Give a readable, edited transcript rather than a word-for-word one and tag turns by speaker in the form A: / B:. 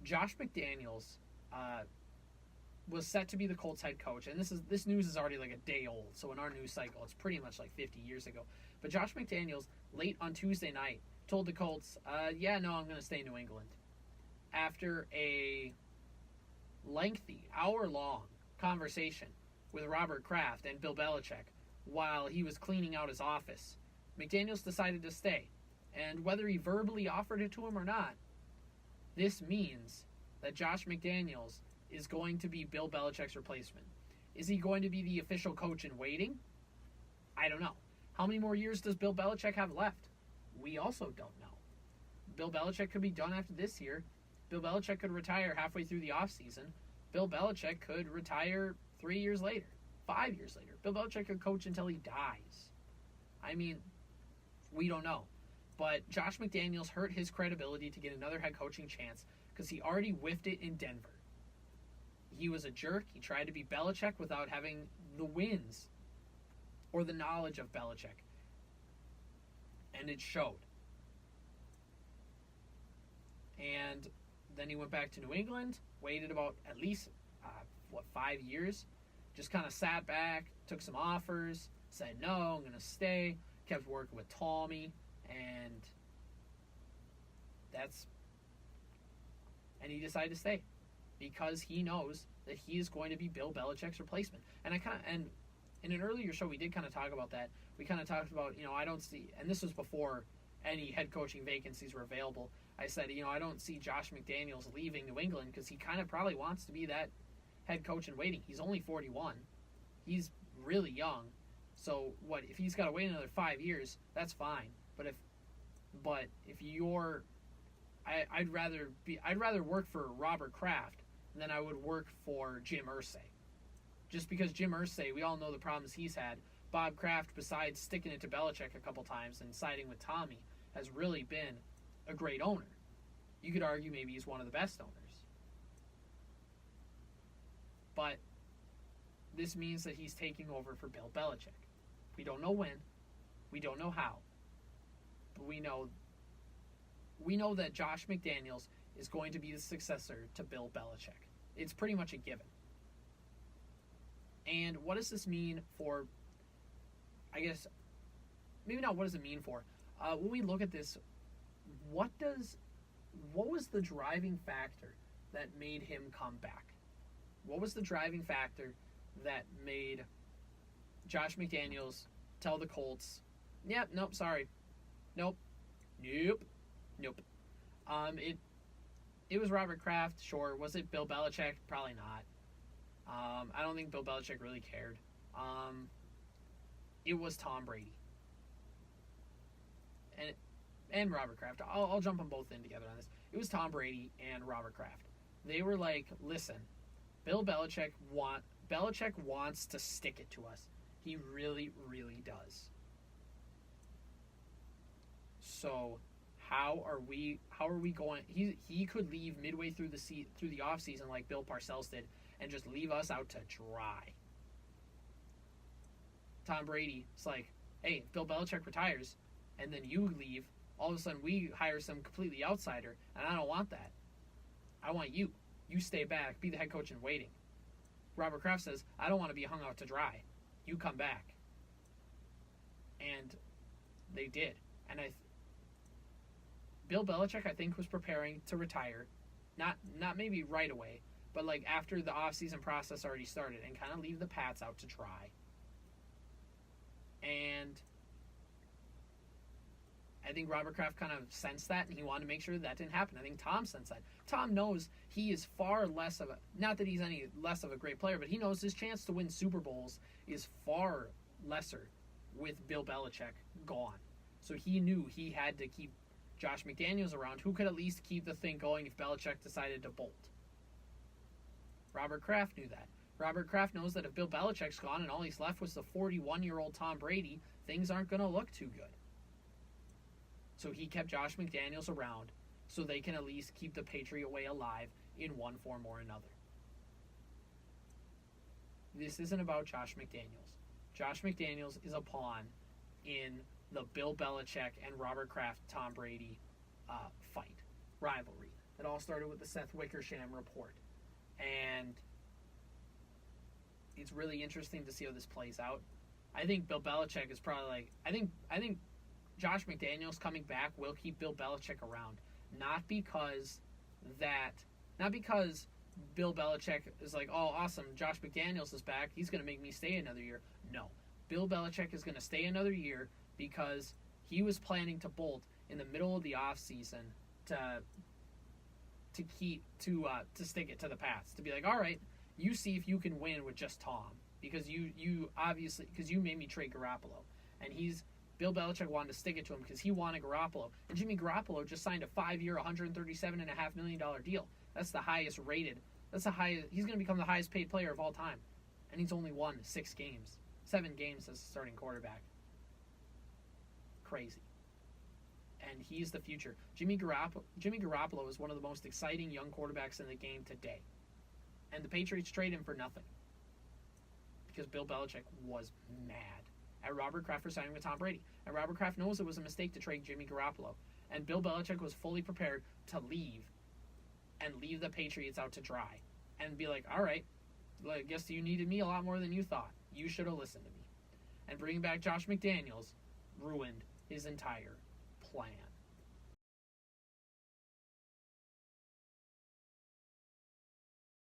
A: Josh McDaniels was set to be the Colts head coach, and this news is already like a day old, so in our news cycle, it's pretty much like 50 years ago. But Josh McDaniels, late on Tuesday night, told the Colts, I'm going to stay in New England. After a lengthy, hour-long conversation with Robert Kraft and Bill Belichick while he was cleaning out his office, McDaniels decided to stay. And whether he verbally offered it to him or not, this means that Josh McDaniels is going to be Bill Belichick's replacement. Is he going to be the official coach in waiting? I don't know. How many more years does Bill Belichick have left? We also don't know. Bill Belichick could be done after this year. Bill Belichick could retire halfway through the offseason. Bill Belichick could retire 3 years later, 5 years later. Bill Belichick could coach until he dies. I mean, we don't know. But Josh McDaniels hurt his credibility to get another head coaching chance because he already whiffed it in Denver. He was a jerk. He tried to be Belichick without having the wins or the knowledge of Belichick. And it showed. And then he went back to New England, waited about at least, 5 years? Just kind of sat back, took some offers, said, no, I'm going to stay, kept working with Tommy, and he decided to stay because he knows that he is going to be Bill Belichick's replacement. And in an earlier show, we did kind of talk about that. We kind of talked about, I don't see, and this was before any head coaching vacancies were available. I said, I don't see Josh McDaniels leaving New England because he kind of probably wants to be that head coach in waiting. He's only 41. He's really young. So if he's got to wait another 5 years, that's fine. But if you're, I'd rather work for Robert Kraft than I would work for Jim Irsay. Just because Jim Irsay, we all know the problems he's had. Bob Kraft, besides sticking it to Belichick a couple times and siding with Tommy, has really been a great owner. You could argue maybe he's one of the best owners. But this means that he's taking over for Bill Belichick. We don't know when. We don't know how. But we know that Josh McDaniels is going to be the successor to Bill Belichick. It's pretty much a given. And what does this mean for, I guess, maybe not what does it mean for. When we look at this, what was the driving factor that made him come back? What was the driving factor that made Josh McDaniels tell the Colts, yep, nope, sorry. Nope. It was Robert Kraft, sure. Was it Bill Belichick? Probably not. I don't think Bill Belichick really cared. It was Tom Brady. And Robert Kraft. I'll jump them both in together on this. It was Tom Brady and Robert Kraft. They were like, listen, Belichick wants to stick it to us. He really, really does. So how are we going? He could leave midway through the offseason like Bill Parcells did and just leave us out to dry. Tom Brady, it's like, hey, if Bill Belichick retires and then you leave, all of a sudden we hire some completely outsider, and I don't want that. I want you. You stay back, be the head coach in waiting. Robert Kraft says, I don't want to be hung out to dry. You come back. And they did. And Bill Belichick, I think, was preparing to retire. Not maybe right away, but like after the offseason process already started, and kind of leave the Pats out to dry. And I think Robert Kraft kind of sensed that, and he wanted to make sure that didn't happen. I think Tom sensed that. Tom knows he is far less of a, not that he's any less of a great player, but he knows his chance to win Super Bowls is far lesser with Bill Belichick gone. So he knew he had to keep Josh McDaniels around, who could at least keep the thing going if Belichick decided to bolt. Robert Kraft knew that. Robert Kraft knows that if Bill Belichick's gone and all he's left was the 41-year-old Tom Brady, things aren't going to look too good. So he kept Josh McDaniels around so they can at least keep the Patriot way alive in one form or another. This isn't about Josh McDaniels. Josh McDaniels is a pawn in the Bill Belichick and Robert Kraft Tom Brady fight, rivalry. It all started with the Seth Wickersham report. And it's really interesting to see how this plays out. I think Bill Belichick is probably like, I think Josh McDaniels coming back will keep Bill Belichick around. Not because Bill Belichick is like, oh, awesome, Josh McDaniels is back, he's going to make me stay another year. No. Bill Belichick is going to stay another year because he was planning to bolt in the middle of the offseason to stick it to the Pats. To be like, all right, you see if you can win with just Tom. Because you obviously, because you made me trade Garoppolo. And Bill Belichick wanted to stick it to him because he wanted Garoppolo. And Jimmy Garoppolo just signed a 5-year, $137.5 million deal. That's the highest rated. He's going to become the highest paid player of all time. And he's only won 7 games as a starting quarterback. Crazy. And he's the future. Jimmy Garoppolo is one of the most exciting young quarterbacks in the game today. And the Patriots trade him for nothing. Because Bill Belichick was mad at Robert Kraft for signing with Tom Brady. And Robert Kraft knows it was a mistake to trade Jimmy Garoppolo. And Bill Belichick was fully prepared to leave the Patriots out to dry. And be like, all right, I guess you needed me a lot more than you thought. You should have listened to me. And bringing back Josh McDaniels ruined his entire plan.